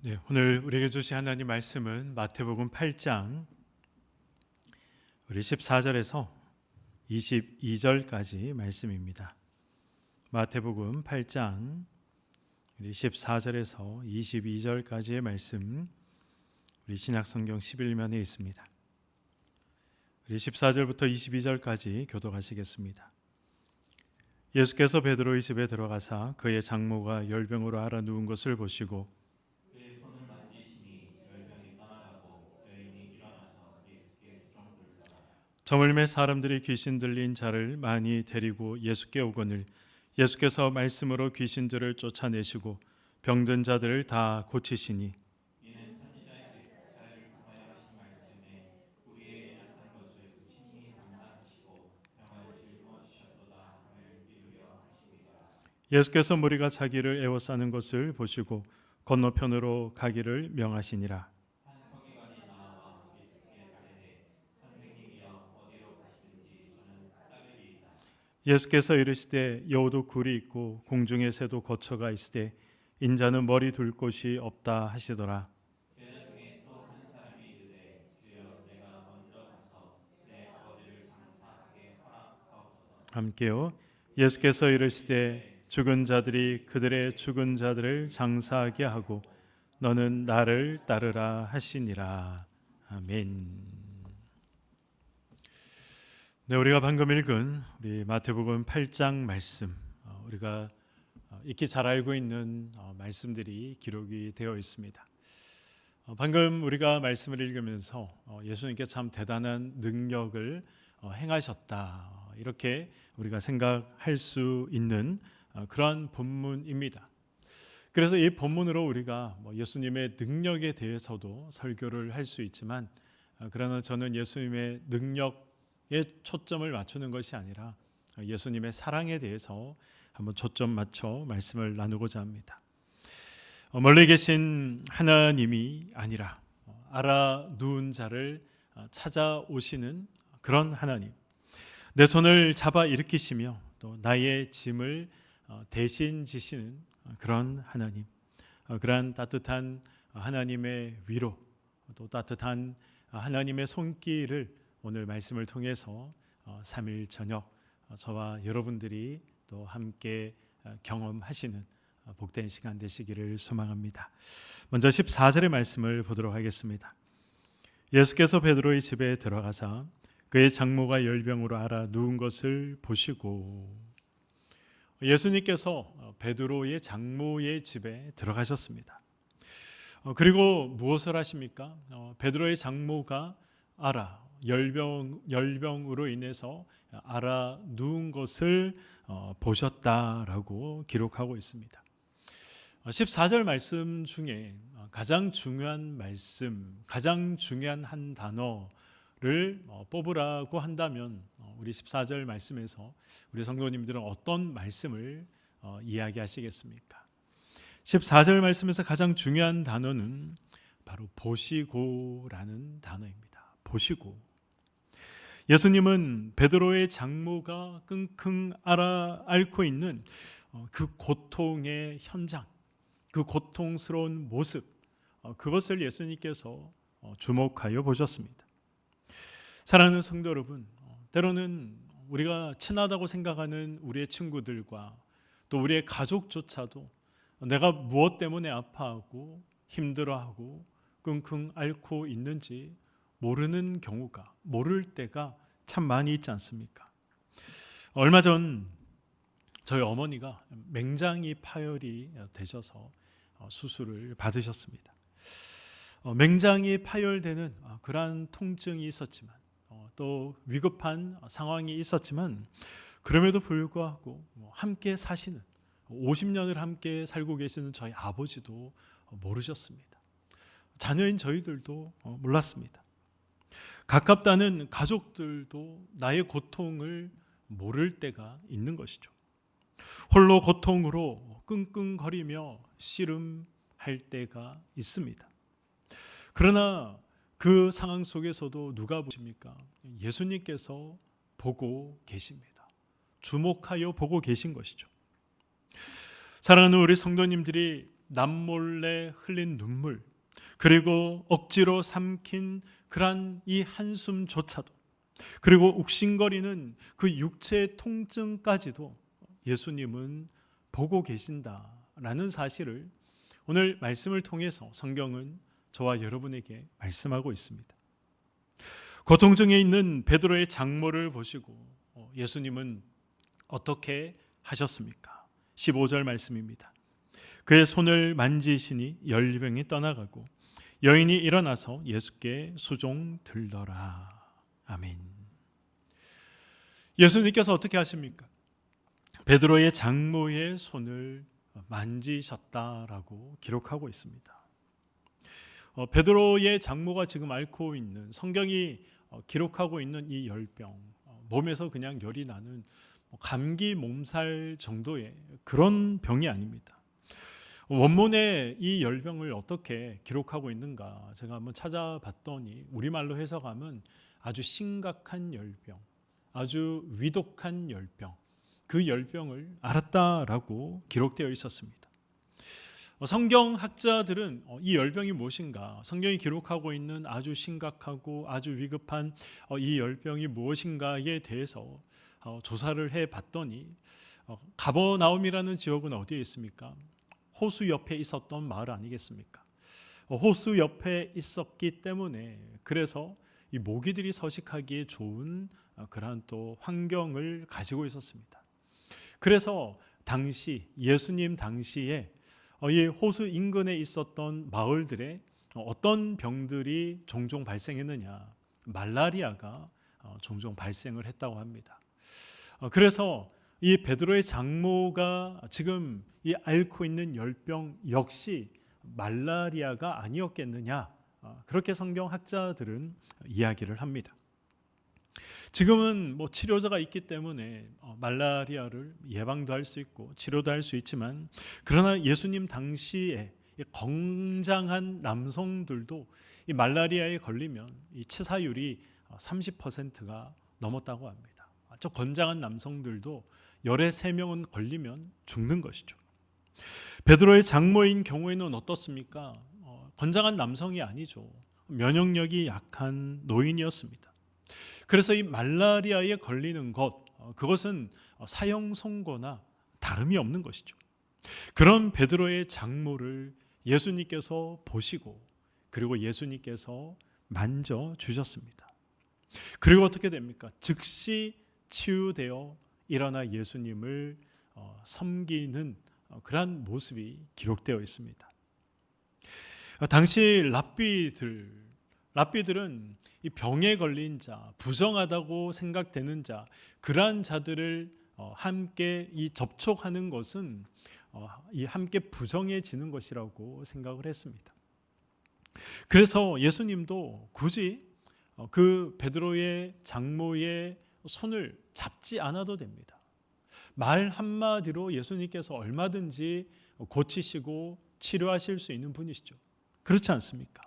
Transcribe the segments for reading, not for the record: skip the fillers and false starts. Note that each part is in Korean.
네, 오늘 우리에게 주신 하나님 말씀은 마태복음 8장 우리 14절에서 22절까지 말씀입니다. 마태복음 8장 우리 14절에서 22절까지의 말씀 우리 신약성경 11면에 있습니다. 우리 14절부터 22절까지 교독하시겠습니다. 예수께서 베드로의 집에 들어가사 그의 장모가 열병으로 앓아 누운 것을 보시고 저물매 사람들이 귀신 들린 자를 많이 데리고 예수께 오거늘 예수께서 말씀으로 귀신들을 쫓아내시고 병든 자들을 다 고치시니 예수께서 무리가 자기를 애워싸는 것을 보시고 건너편으로 가기를 명하시니라. 예수께서 이르시되 여우도 굴이 있고 공중의 새도 거처가 있으되 인자는 머리 둘 곳이 없다 하시더라. 함께요. 예수께서 이르시되 죽은 자들이 그들의 죽은 자들을 장사하게 하고 너는 나를 따르라 하시니라. 아멘. 네, 우리가 방금 읽은 우리 마태복음 8장 말씀, 우리가 익히 잘 알고 있는 말씀들이 기록이 되어 있습니다. 방금 우리가 말씀을 읽으면서 예수님께 참 대단한 능력을 행하셨다, 이렇게 우리가 생각할 수 있는 그러한 본문입니다. 그래서 이 본문으로 우리가 예수님의 능력에 대해서도 설교를 할 수 있지만, 그러나 저는 예수님의 능력에 초점을 맞추는 것이 아니라 예수님의 사랑에 대해서 한번 초점 맞춰 말씀을 나누고자 합니다. 멀리 계신 하나님이 아니라 알아 누운 자를 찾아오시는 그런 하나님, 내 손을 잡아 일으키시며 또 나의 짐을 대신 지시는 그런 하나님, 그러한 따뜻한 하나님의 위로, 또 따뜻한 하나님의 손길을 오늘 말씀을 통해서 3일 저녁 저와 여러분들이 또 함께 경험하시는 복된 시간 되시기를 소망합니다. 먼저 14절의 말씀을 보도록 하겠습니다. 예수께서 베드로의 집에 들어가사 그의 장모가 열병으로 앓아 누운 것을 보시고, 예수님께서 베드로의 장모의 집에 들어가셨습니다. 그리고 무엇을 하십니까? 베드로의 장모가 앓아 열병으로 인해서 앓아 누운 것을 보셨다라고 기록하고 있습니다. 14절 말씀 중에 가장 중요한 말씀, 가장 중요한 한 단어를 뽑으라고 한다면 우리 14절 말씀에서 우리 성도님들은 어떤 말씀을 이야기하시겠습니까? 14절 말씀에서 가장 중요한 단어는 바로 보시고라는 단어입니다. 보시고. 예수님은 베드로의 장모가 끙끙 앓고 있는 그 고통의 현장, 그 고통스러운 모습, 그것을 예수님께서 주목하여 보셨습니다. 사랑하는 성도 여러분, 때로는 우리가 친하다고 생각하는 우리의 친구들과 또 우리의 가족조차도 내가 무엇 때문에 아파하고 힘들어하고 끙끙 앓고 있는지 모를 때가 참 많이 있지 않습니까? 얼마 전 저희 어머니가 맹장이 파열이 되셔서 수술을 받으셨습니다. 맹장이 파열되는 그러한 통증이 있었지만, 또 위급한 상황이 있었지만, 그럼에도 불구하고 함께 사시는 50년을 함께 살고 계시는 저희 아버지도 모르셨습니다. 자녀인 저희들도 몰랐습니다. 가깝다는 가족들도 나의 고통을 모를 때가 있는 것이죠. 홀로 고통으로 끙끙거리며 씨름할 때가 있습니다. 그러나 그 상황 속에서도 누가 보십니까? 예수님께서 보고 계십니다. 주목하여 보고 계신 것이죠. 사랑하는 우리 성도님들이 남몰래 흘린 눈물, 그리고 억지로 삼킨 그러한 이 한숨조차도, 그리고 욱신거리는 그 육체의 통증까지도 예수님은 보고 계신다라는 사실을 오늘 말씀을 통해서 성경은 저와 여러분에게 말씀하고 있습니다. 고통 중에 있는 베드로의 장모를 보시고 예수님은 어떻게 하셨습니까? 15절 말씀입니다. 그의 손을 만지시니 열병이 떠나가고 여인이 일어나서 예수께 수종 들더라. 아멘. 예수님께서 어떻게 하십니까? 베드로의 장모의 손을 만지셨다라고 기록하고 있습니다. 베드로의 장모가 지금 앓고 있는, 성경이 기록하고 있는 이 열병, 몸에서 그냥 열이 나는 감기 몸살 정도의 그런 병이 아닙니다. 원문에 이 열병을 어떻게 기록하고 있는가 제가 한번 찾아봤더니 우리말로 해석하면 아주 심각한 열병, 아주 위독한 열병, 그 열병을 앓았다라고 기록되어 있었습니다. 성경학자들은 이 열병이 무엇인가, 성경이 기록하고 있는 아주 심각하고 아주 위급한 이 열병이 무엇인가에 대해서 조사를 해봤더니 가버나움이라는 지역은 어디에 있습니까? 호수 옆에 있었던 마을 아니겠습니까? 호수 옆에 있었기 때문에 그래서 이 모기들이 서식하기에 좋은 그러한 또 환경을 가지고 있었습니다. 그래서 당시 예수님 당시에 이 호수 인근에 있었던 마을들에 어떤 병들이 종종 발생했느냐, 말라리아가 종종 발생을 했다고 합니다. 그래서 이 베드로의 장모가 지금 이 앓고 있는 열병 역시 말라리아가 아니었겠느냐, 그렇게 성경학자들은 이야기를 합니다. 지금은 치료제가 있기 때문에 말라리아를 예방도 할 수 있고 치료도 할 수 있지만, 그러나 예수님 당시에 건장한 남성들도 이 말라리아에 걸리면 이 치사율이 30%가 넘었다고 합니다. 저 건장한 남성들도 열에 3명은 걸리면 죽는 것이죠. 베드로의 장모인 경우에는 어떻습니까? 건장한 남성이 아니죠. 면역력이 약한 노인이었습니다. 그래서 이 말라리아에 걸리는 것, 그것은 사형 선고나 다름이 없는 것이죠. 그런 베드로의 장모를 예수님께서 보시고 그리고 예수님께서 만져 주셨습니다. 그리고 어떻게 됩니까? 즉시 치유되어 일어나 예수님을 섬기는 그러한 모습이 기록되어 있습니다. 당시 랍비들은 이 병에 걸린 자, 부정하다고 생각되는 자, 그러한 자들을 함께 이 접촉하는 것은 이 함께 부정해지는 것이라고 생각을 했습니다. 그래서 예수님도 굳이 그 베드로의 장모의 손을 잡지 않아도 됩니다. 말 한마디로 예수님께서 얼마든지 고치시고 치료하실 수 있는 분이시죠. 그렇지 않습니까?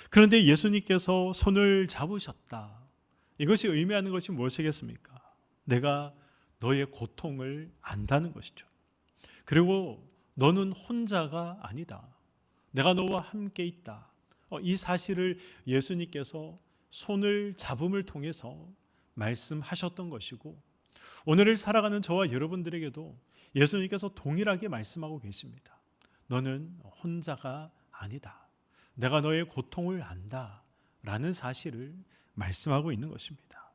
그런데 예수님께서 손을 잡으셨다. 이것이 의미하는 것이 무엇이겠습니까? 내가 너의 고통을 안다는 것이죠. 그리고 너는 혼자가 아니다. 내가 너와 함께 있다. 이 사실을 예수님께서 손을 잡음을 통해서 말씀하셨던 것이고, 오늘을 살아가는 저와 여러분들에게도 예수님께서 동일하게 말씀하고 계십니다. 너는 혼자가 아니다. 내가 너의 고통을 안다. 라는 사실을 말씀하고 있는 것입니다.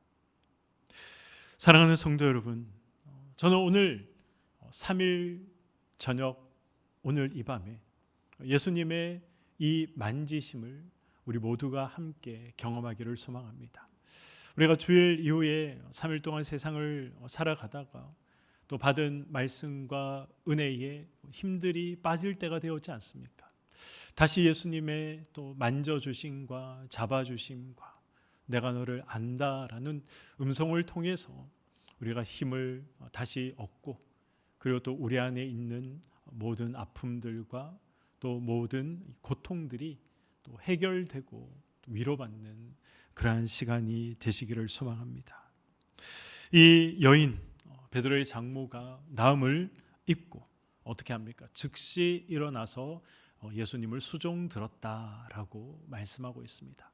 사랑하는 성도 여러분, 저는 오늘 3일 저녁, 오늘 이 밤에 예수님의 이 만지심을 우리 모두가 함께 경험하기를 소망합니다. 우리가 주일 이후에 3일 동안 세상을 살아가다가 또 받은 말씀과 은혜에 힘들이 빠질 때가 되었지 않습니까? 다시 예수님의 또 만져주심과 잡아주심과 내가 너를 안다라는 음성을 통해서 우리가 힘을 다시 얻고, 그리고 또 우리 안에 있는 모든 아픔들과 또 모든 고통들이 또 해결되고 위로받는 그러한 시간이 되시기를 소망합니다. 이 여인 베드로의 장모가 나음을 입고 어떻게 합니까? 즉시 일어나서 예수님을 수종 들었다라고 말씀하고 있습니다.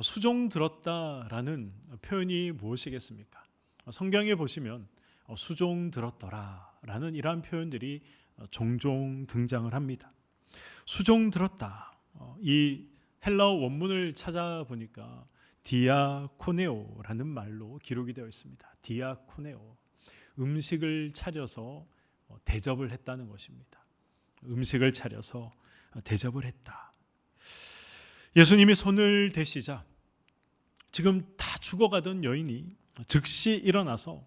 수종 들었다라는 표현이 무엇이겠습니까? 성경에 보시면 수종 들었더라라는 이러한 표현들이 종종 등장을 합니다. 수종 들었다. 이 헬라어 원문을 찾아보니까 디아코네오라는 말로 기록이 되어 있습니다. 디아코네오. 음식을 차려서 대접을 했다는 것입니다. 음식을 차려서 대접을 했다. 예수님이 손을 대시자 지금 다 죽어가던 여인이 즉시 일어나서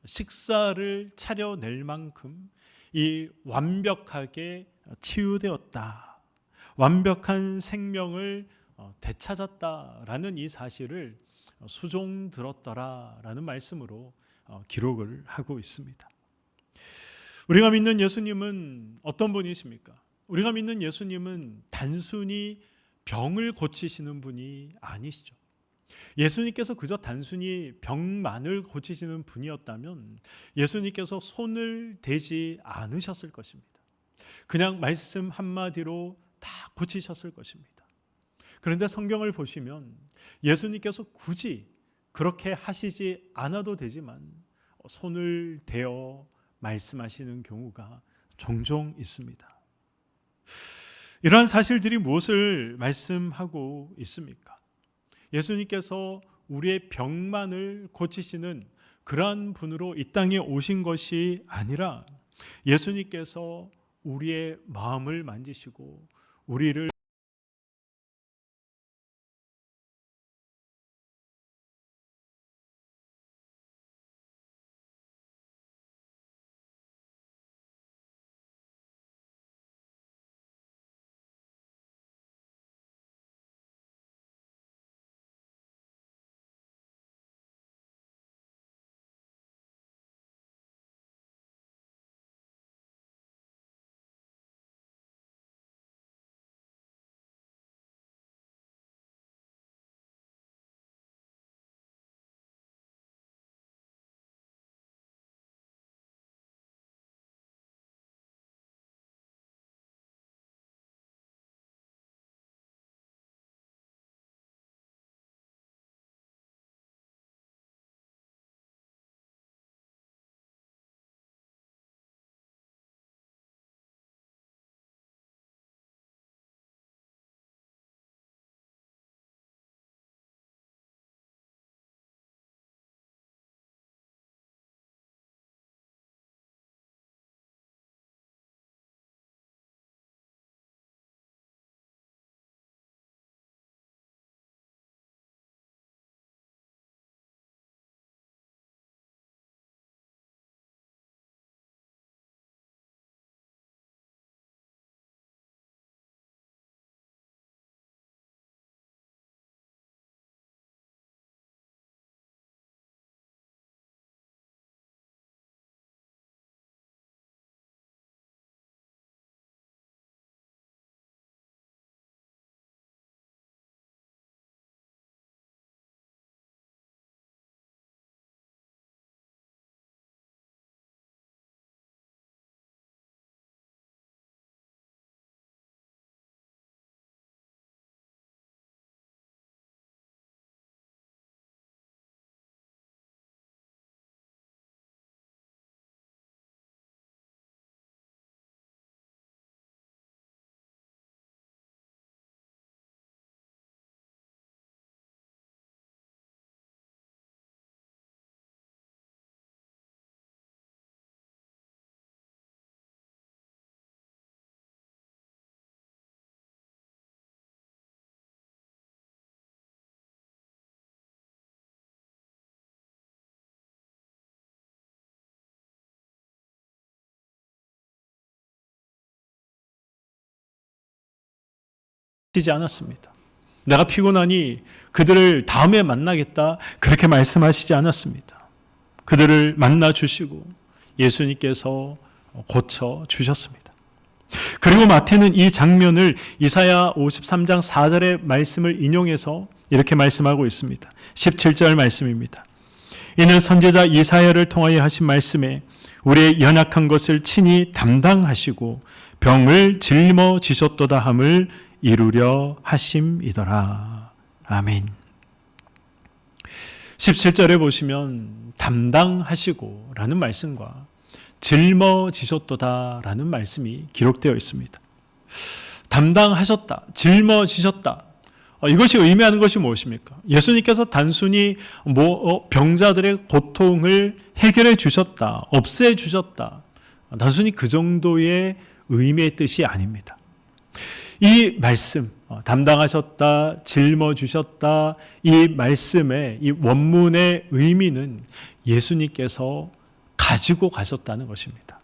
식사를 차려낼 만큼 이 완벽하게 치유되었다. 완벽한 생명을 되찾았다라는 이 사실을 수종 들었더라라는 말씀으로 기록을 하고 있습니다. 우리가 믿는 예수님은 어떤 분이십니까? 우리가 믿는 예수님은 단순히 병을 고치시는 분이 아니시죠. 예수님께서 그저 단순히 병만을 고치시는 분이었다면 예수님께서 손을 대지 않으셨을 것입니다. 그냥 말씀 한마디로 다 고치셨을 것입니다. 그런데 성경을 보시면 예수님께서 굳이 그렇게 하시지 않아도 되지만 손을 대어 말씀하시는 경우가 종종 있습니다. 이러한 사실들이 무엇을 말씀하고 있습니까? 예수님께서 우리의 병만을 고치시는 그러한 분으로 이 땅에 오신 것이 아니라 예수님께서 우리의 마음을 만지시고 우리를 하시지 않았습니다. 내가 피곤하니 그들을 다음에 만나겠다 그렇게 말씀하시지 않았습니다. 그들을 만나 주시고 예수님께서 고쳐 주셨습니다. 그리고 마태는 이 장면을 이사야 53장 4절의 말씀을 인용해서 이렇게 말씀하고 있습니다. 17절 말씀입니다. 이는 선지자 이사야를 통하여 하신 말씀에 우리의 연약한 것을 친히 담당하시고 병을 짊어지셨도다 함을 이루려 하심이더라. 아멘. 17절에 보시면 담당하시고 라는 말씀과 짊어지셨도다 라는 말씀이 기록되어 있습니다. 담당하셨다, 짊어지셨다. 이것이 의미하는 것이 무엇입니까? 예수님께서 단순히 병자들의 고통을 해결해 주셨다, 없애 주셨다. 단순히 그 정도의 의미의 뜻이 아닙니다. 이 말씀, 담당하셨다, 짊어주셨다, 이 말씀의 이 원문의 의미는 예수님께서 가지고 가셨다는 것입니다.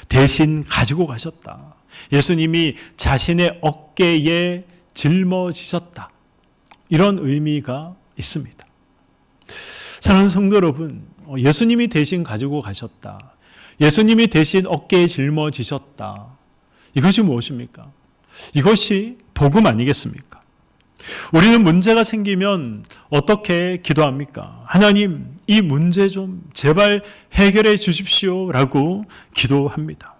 대신 가지고 가셨다. 예수님이 자신의 어깨에 짊어지셨다. 이런 의미가 있습니다. 사랑하는 성도 여러분, 예수님이 대신 가지고 가셨다. 예수님이 대신 어깨에 짊어지셨다. 이것이 무엇입니까? 이것이 복음 아니겠습니까? 우리는 문제가 생기면 어떻게 기도합니까? 하나님, 이 문제 좀 제발 해결해 주십시오 라고 기도합니다.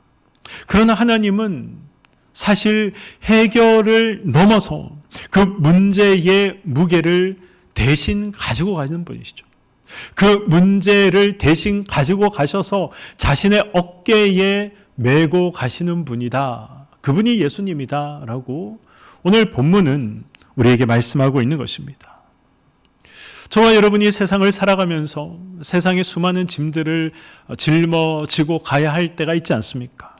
그러나 하나님은 사실 해결을 넘어서 그 문제의 무게를 대신 가지고 가시는 분이시죠. 그 문제를 대신 가지고 가셔서 자신의 어깨에 메고 가시는 분이다. 그분이 예수님이다 라고 오늘 본문은 우리에게 말씀하고 있는 것입니다. 저와 여러분이 세상을 살아가면서 세상의 수많은 짐들을 짊어지고 가야 할 때가 있지 않습니까?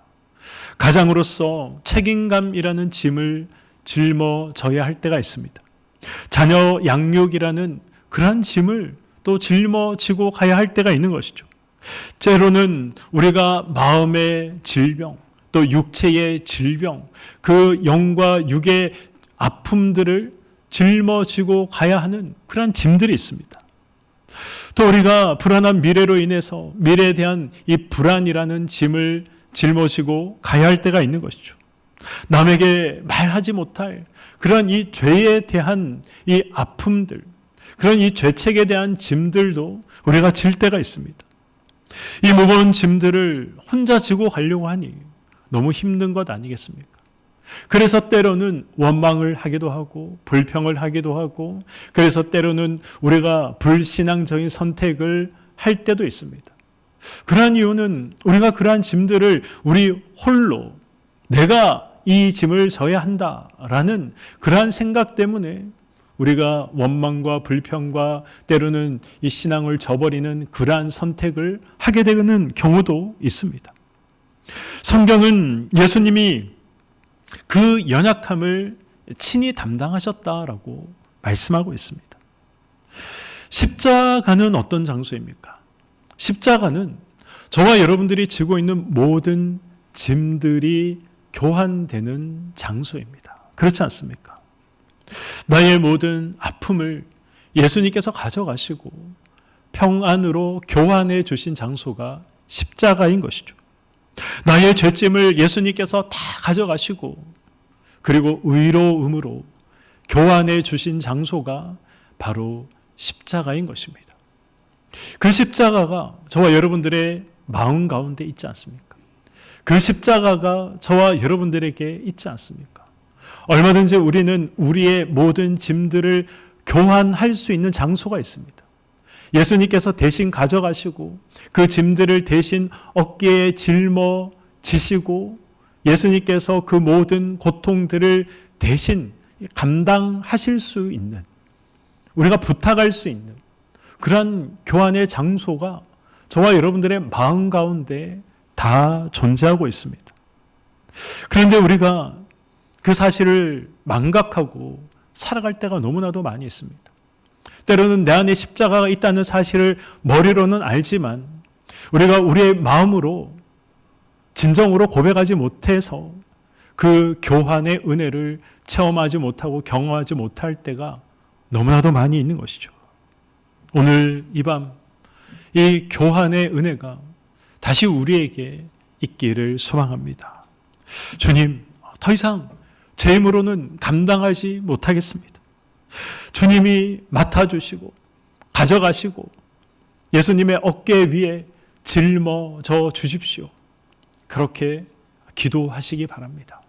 가장으로서 책임감이라는 짐을 짊어져야 할 때가 있습니다. 자녀 양육이라는 그러한 짐을 또 짊어지고 가야 할 때가 있는 것이죠. 때로는 우리가 마음의 질병, 또 육체의 질병, 그 영과 육의 아픔들을 짊어지고 가야 하는 그런 짐들이 있습니다. 또 우리가 불안한 미래로 인해서 미래에 대한 이 불안이라는 짐을 짊어지고 가야 할 때가 있는 것이죠. 남에게 말하지 못할 그런 이 죄에 대한 이 아픔들, 그런 이 죄책에 대한 짐들도 우리가 질 때가 있습니다. 이 무거운 짐들을 혼자 지고 가려고 하니 너무 힘든 것 아니겠습니까? 그래서 때로는 원망을 하기도 하고 불평을 하기도 하고, 그래서 때로는 우리가 불신앙적인 선택을 할 때도 있습니다. 그러한 이유는 우리가 그러한 짐들을 우리 홀로 내가 이 짐을 져야 한다라는 그러한 생각 때문에 우리가 원망과 불평과 때로는 이 신앙을 저버리는 그러한 선택을 하게 되는 경우도 있습니다. 성경은 예수님이 그 연약함을 친히 담당하셨다라고 말씀하고 있습니다. 십자가는 어떤 장소입니까? 십자가는 저와 여러분들이 지고 있는 모든 짐들이 교환되는 장소입니다. 그렇지 않습니까? 나의 모든 아픔을 예수님께서 가져가시고 평안으로 교환해 주신 장소가 십자가인 것이죠. 나의 죄짐을 예수님께서 다 가져가시고 그리고 의로움으로 교환해 주신 장소가 바로 십자가인 것입니다. 그 십자가가 저와 여러분들의 마음 가운데 있지 않습니까? 그 십자가가 저와 여러분들에게 있지 않습니까? 얼마든지 우리는 우리의 모든 짐들을 교환할 수 있는 장소가 있습니다. 예수님께서 대신 가져가시고 그 짐들을 대신 어깨에 짊어지시고 예수님께서 그 모든 고통들을 대신 감당하실 수 있는, 우리가 부탁할 수 있는 그러한 교환의 장소가 저와 여러분들의 마음 가운데 다 존재하고 있습니다. 그런데 우리가 그 사실을 망각하고 살아갈 때가 너무나도 많이 있습니다. 때로는 내 안에 십자가가 있다는 사실을 머리로는 알지만 우리가 우리의 마음으로 진정으로 고백하지 못해서 그 교환의 은혜를 체험하지 못하고 경험하지 못할 때가 너무나도 많이 있는 것이죠. 오늘 이 밤 이 교환의 은혜가 다시 우리에게 있기를 소망합니다. 주님, 더 이상 제 힘으로는 감당하지 못하겠습니다. 주님이 맡아주시고 가져가시고 예수님의 어깨 위에 짊어져 주십시오. 그렇게 기도하시기 바랍니다.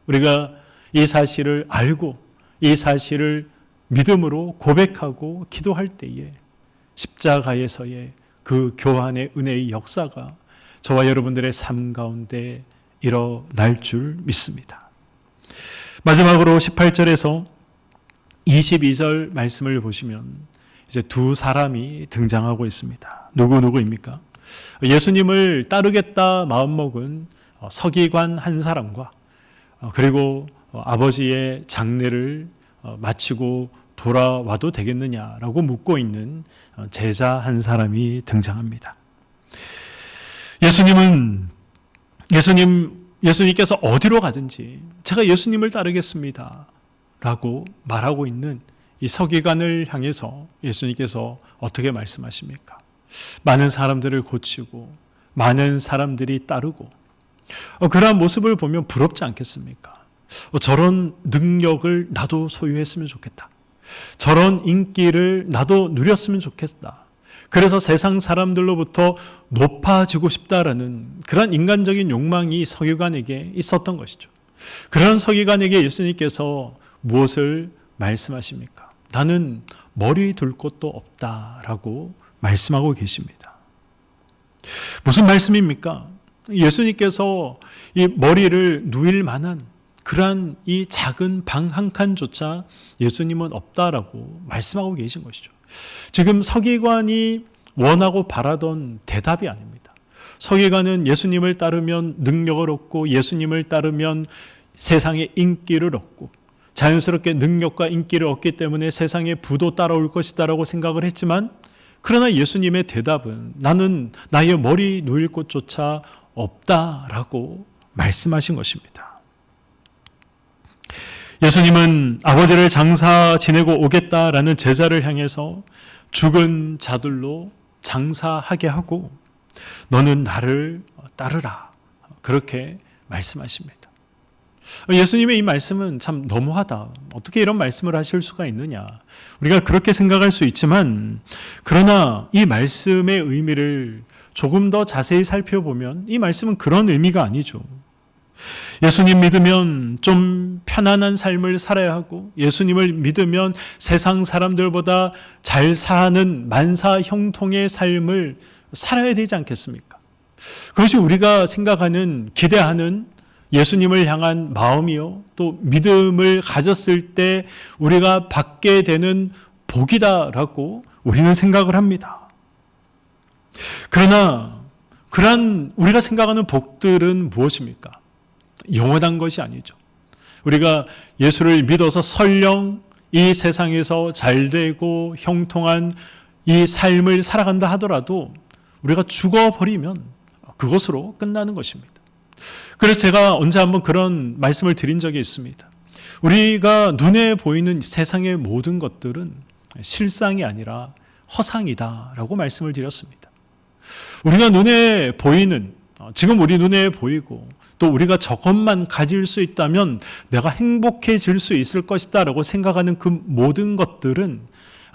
우리가 이 사실을 알고 이 사실을 믿음으로 고백하고 기도할 때에 십자가에서의 그 교환의 은혜의 역사가 저와 여러분들의 삶 가운데 일어날 줄 믿습니다. 마지막으로 18절에서 22절 말씀을 보시면 이제 두 사람이 등장하고 있습니다. 누구입니까? 예수님을 따르겠다 마음먹은 서기관 한 사람과 그리고 아버지의 장례를 마치고 돌아와도 되겠느냐라고 묻고 있는 제자 한 사람이 등장합니다. 예수님께서 어디로 가든지 제가 예수님을 따르겠습니다 라고 말하고 있는 이 서기관을 향해서 예수님께서 어떻게 말씀하십니까? 많은 사람들을 고치고 많은 사람들이 따르고 그러한 모습을 보면 부럽지 않겠습니까? 저런 능력을 나도 소유했으면 좋겠다. 저런 인기를 나도 누렸으면 좋겠다. 그래서 세상 사람들로부터 높아지고 싶다라는 그런 인간적인 욕망이 서기관에게 있었던 것이죠. 그런 서기관에게 예수님께서 무엇을 말씀하십니까? 나는 머리 둘 곳도 없다라고 말씀하고 계십니다. 무슨 말씀입니까? 예수님께서 이 머리를 누일 만한 그러한 이 작은 방 한 칸조차 예수님은 없다라고 말씀하고 계신 것이죠. 지금 서기관이 원하고 바라던 대답이 아닙니다. 서기관은 예수님을 따르면 능력을 얻고 예수님을 따르면 세상의 인기를 얻고 자연스럽게 능력과 인기를 얻기 때문에 세상에 부도 따라올 것이다라고 생각을 했지만 그러나 예수님의 대답은 나는 나의 머리 누일 곳조차 없다라고 말씀하신 것입니다. 예수님은 아버지를 장사 지내고 오겠다라는 제자를 향해서 죽은 자들로 장사하게 하고 너는 나를 따르라 그렇게 말씀하십니다. 예수님의 이 말씀은 참 너무하다. 어떻게 이런 말씀을 하실 수가 있느냐. 우리가 그렇게 생각할 수 있지만 그러나 이 말씀의 의미를 조금 더 자세히 살펴보면 이 말씀은 그런 의미가 아니죠. 예수님 믿으면 좀 편안한 삶을 살아야 하고 예수님을 믿으면 세상 사람들보다 잘 사는 만사형통의 삶을 살아야 되지 않겠습니까? 그것이 우리가 생각하는 기대하는 예수님을 향한 마음이요 또 믿음을 가졌을 때 우리가 받게 되는 복이다라고 우리는 생각을 합니다. 그러나 그러한 우리가 생각하는 복들은 무엇입니까? 영원한 것이 아니죠. 우리가 예수를 믿어서 설령 이 세상에서 잘되고 형통한 이 삶을 살아간다 하더라도 우리가 죽어버리면 그것으로 끝나는 것입니다. 그래서 제가 언제 한번 그런 말씀을 드린 적이 있습니다. 우리가 눈에 보이는 세상의 모든 것들은 실상이 아니라 허상이다라고 말씀을 드렸습니다. 우리가 눈에 보이는 지금 우리 눈에 보이고 또 우리가 저것만 가질 수 있다면 내가 행복해질 수 있을 것이다 라고 생각하는 그 모든 것들은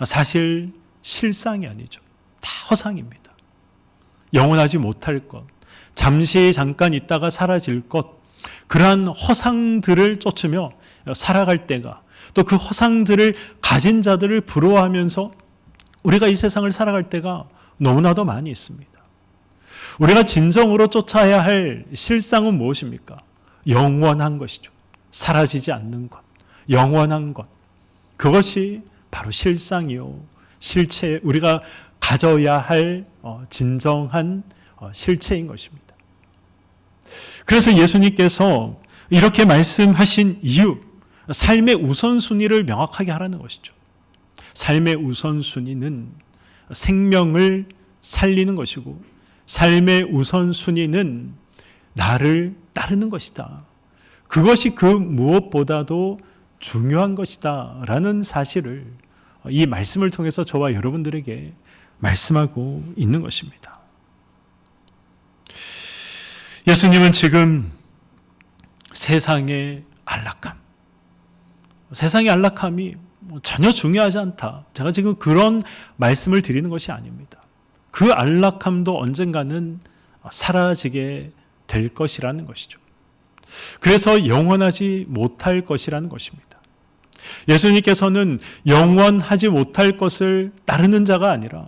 사실 실상이 아니죠. 다 허상입니다. 영원하지 못할 것, 잠깐 있다가 사라질 것, 그러한 허상들을 쫓으며 살아갈 때가 또 그 허상들을 가진 자들을 부러워하면서 우리가 이 세상을 살아갈 때가 너무나도 많이 있습니다. 우리가 진정으로 쫓아야 할 실상은 무엇입니까? 영원한 것이죠. 사라지지 않는 것, 영원한 것. 그것이 바로 실상이요, 실체, 우리가 가져야 할 진정한 실체인 것입니다. 그래서 예수님께서 이렇게 말씀하신 이유, 삶의 우선순위를 명확하게 하라는 것이죠. 삶의 우선순위는 생명을 살리는 것이고 삶의 우선순위는 나를 따르는 것이다. 그것이 그 무엇보다도 중요한 것이다 라는 사실을 이 말씀을 통해서 저와 여러분들에게 말씀하고 있는 것입니다. 예수님은 지금 세상의 안락함, 세상의 안락함이 전혀 중요하지 않다. 제가 지금 그런 말씀을 드리는 것이 아닙니다. 그 안락함도 언젠가는 사라지게 될 것이라는 것이죠. 그래서 영원하지 못할 것이라는 것입니다. 예수님께서는 영원하지 못할 것을 따르는 자가 아니라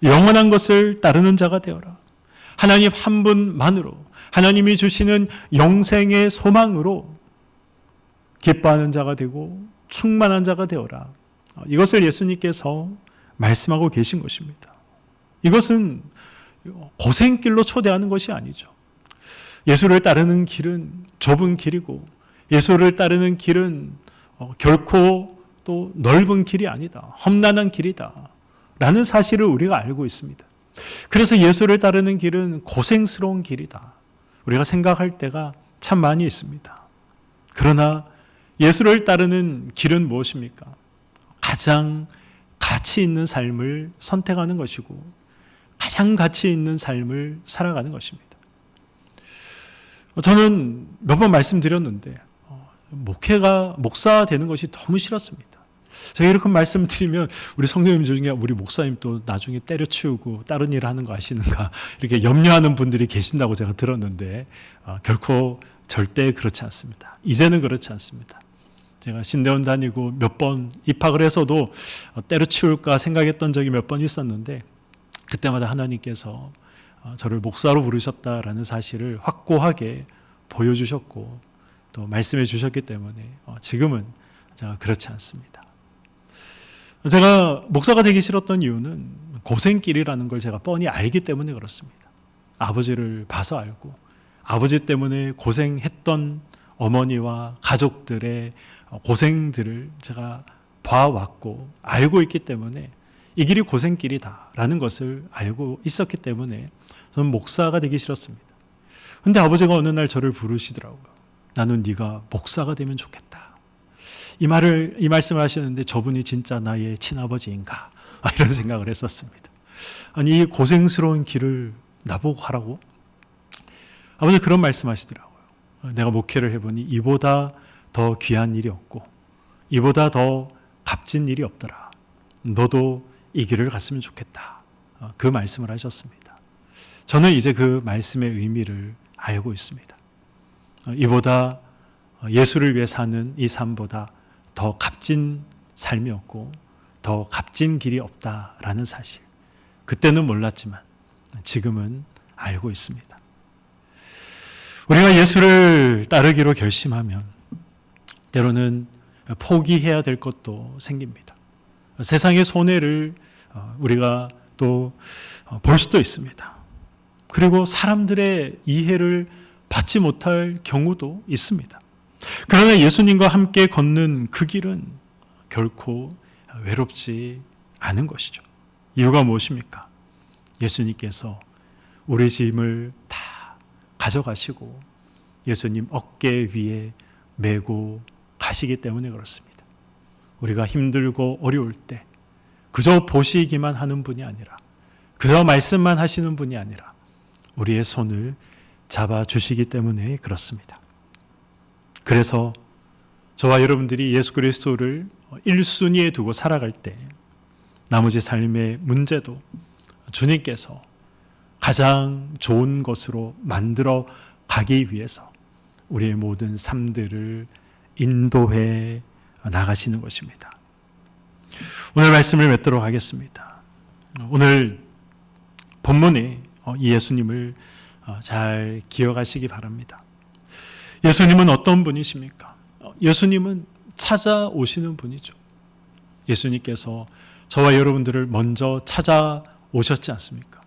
영원한 것을 따르는 자가 되어라. 하나님 한 분만으로, 하나님이 주시는 영생의 소망으로 기뻐하는 자가 되고 충만한 자가 되어라. 이것을 예수님께서 말씀하고 계신 것입니다. 이것은 고생길로 초대하는 것이 아니죠. 예수를 따르는 길은 좁은 길이고 예수를 따르는 길은 결코 또 넓은 길이 아니다. 험난한 길이다. 라는 사실을 우리가 알고 있습니다. 그래서 예수를 따르는 길은 고생스러운 길이다. 우리가 생각할 때가 참 많이 있습니다. 그러나 예수를 따르는 길은 무엇입니까? 가장 가치 있는 삶을 선택하는 것이고 가장 가치 있는 삶을 살아가는 것입니다. 저는 몇 번 말씀드렸는데 목사 되는 것이 너무 싫었습니다. 제가 이렇게 말씀드리면 우리 성도님 중에 우리 목사님 또 나중에 때려치우고 다른 일 하는 거 아시는가 이렇게 염려하는 분들이 계신다고 제가 들었는데 결코 절대 그렇지 않습니다. 이제는 그렇지 않습니다. 제가 신대원 다니고 몇 번 입학을 해서도 때려치울까 생각했던 적이 몇 번 있었는데 그때마다 하나님께서 저를 목사로 부르셨다라는 사실을 확고하게 보여주셨고 또 말씀해 주셨기 때문에 지금은 제가 그렇지 않습니다. 제가 목사가 되기 싫었던 이유는 고생길이라는 걸 제가 뻔히 알기 때문에 그렇습니다. 아버지를 봐서 알고 아버지 때문에 고생했던 어머니와 가족들의 고생들을 제가 봐왔고 알고 있기 때문에 이 길이 고생길이다라는 것을 알고 있었기 때문에 저는 목사가 되기 싫었습니다. 그런데 아버지가 어느 날 저를 부르시더라고요. 나는 네가 목사가 되면 좋겠다. 이 말씀을 하시는데 저분이 진짜 나의 친아버지인가? 이런 생각을 했었습니다. 아니 이 고생스러운 길을 나보고 하라고? 아버지 그런 말씀하시더라고요. 내가 목회를 해보니 이보다 더 귀한 일이 없고 이보다 더 값진 일이 없더라. 너도 이 길을 갔으면 좋겠다. 그 말씀을 하셨습니다. 저는 이제 그 말씀의 의미를 알고 있습니다. 이보다 예수를 위해 사는 이 삶보다 더 값진 삶이 없고 더 값진 길이 없다라는 사실. 그때는 몰랐지만 지금은 알고 있습니다. 우리가 예수를 따르기로 결심하면 때로는 포기해야 될 것도 생깁니다. 세상의 손해를 우리가 또 볼 수도 있습니다. 그리고 사람들의 이해를 받지 못할 경우도 있습니다. 그러나 예수님과 함께 걷는 그 길은 결코 외롭지 않은 것이죠. 이유가 무엇입니까? 예수님께서 우리 짐을 다 가져가시고 예수님 어깨 위에 메고 가시기 때문에 그렇습니다. 우리가 힘들고 어려울 때 그저 보시기만 하는 분이 아니라 그저 말씀만 하시는 분이 아니라 우리의 손을 잡아주시기 때문에 그렇습니다. 그래서 저와 여러분들이 예수 그리스도를 1순위에 두고 살아갈 때 나머지 삶의 문제도 주님께서 가장 좋은 것으로 만들어 가기 위해서 우리의 모든 삶들을 인도해 나가시는 것입니다. 오늘 말씀을 맺도록 하겠습니다. 오늘 본문에 이 예수님을 잘 기억하시기 바랍니다. 예수님은 어떤 분이십니까? 예수님은 찾아오시는 분이죠. 예수님께서 저와 여러분들을 먼저 찾아오셨지 않습니까?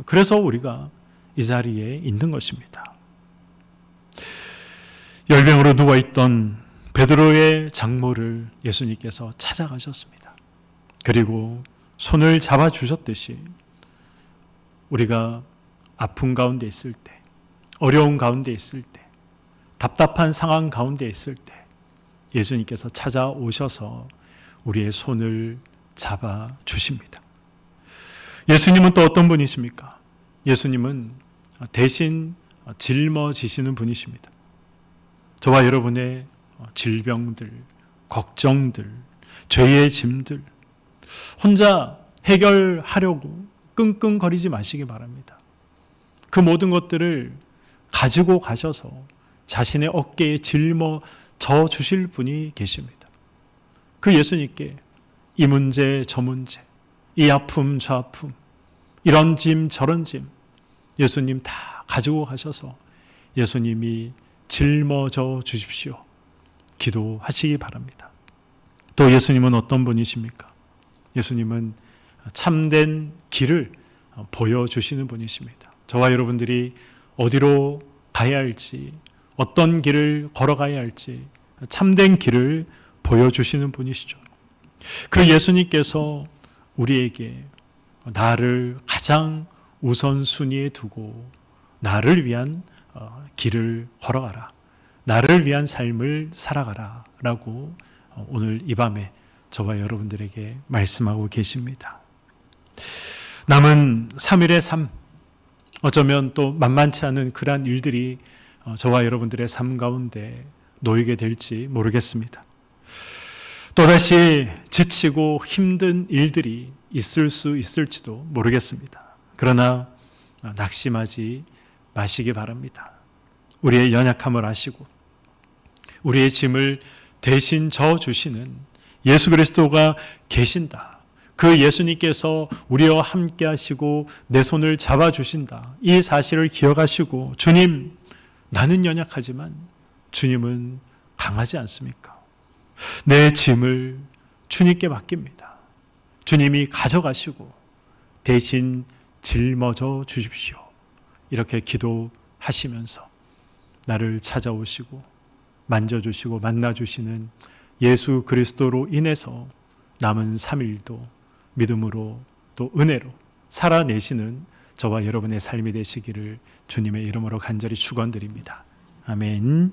그래서 우리가 이 자리에 있는 것입니다. 열병으로 누워있던 베드로의 장모를 예수님께서 찾아가셨습니다. 그리고 손을 잡아주셨듯이 우리가 아픔 가운데 있을 때, 어려운 가운데 있을 때, 답답한 상황 가운데 있을 때 예수님께서 찾아오셔서 우리의 손을 잡아주십니다. 예수님은 또 어떤 분이십니까? 예수님은 대신 짊어지시는 분이십니다. 저와 여러분의 질병들, 걱정들, 죄의 짐들 혼자 해결하려고 끙끙거리지 마시기 바랍니다. 그 모든 것들을 가지고 가셔서 자신의 어깨에 짊어져 주실 분이 계십니다. 그 예수님께 이 문제 저 문제, 이 아픔 저 아픔, 이런 짐 저런 짐 예수님 다 가지고 가셔서 예수님이 짊어져 주십시오. 기도하시기 바랍니다. 또 예수님은 어떤 분이십니까? 예수님은 참된 길을 보여주시는 분이십니다. 저와 여러분들이 어디로 가야 할지, 어떤 길을 걸어가야 할지 참된 길을 보여주시는 분이시죠. 그 예수님께서 우리에게 나를 가장 우선순위에 두고 나를 위한 길을 걸어가라, 나를 위한 삶을 살아가라 라고 오늘 이 밤에 저와 여러분들에게 말씀하고 계십니다. 남은 3일의 삶, 어쩌면 또 만만치 않은 그러한 일들이 저와 여러분들의 삶 가운데 놓이게 될지 모르겠습니다. 또다시 지치고 힘든 일들이 있을 수 있을지도 모르겠습니다. 그러나 낙심하지 마시기 바랍니다. 우리의 연약함을 아시고 우리의 짐을 대신 져주시는 예수 그리스도가 계신다. 그 예수님께서 우리와 함께 하시고 내 손을 잡아주신다. 이 사실을 기억하시고 주님, 나는 연약하지만 주님은 강하지 않습니까? 내 짐을 주님께 맡깁니다. 주님이 가져가시고 대신 짊어져 주십시오. 이렇게 기도하시면서 나를 찾아오시고 만져주시고 만나주시는 예수 그리스도로 인해서 남은 3일도 믿음으로 또 은혜로 살아내시는 저와 여러분의 삶이 되시기를 주님의 이름으로 간절히 축원드립니다. 아멘.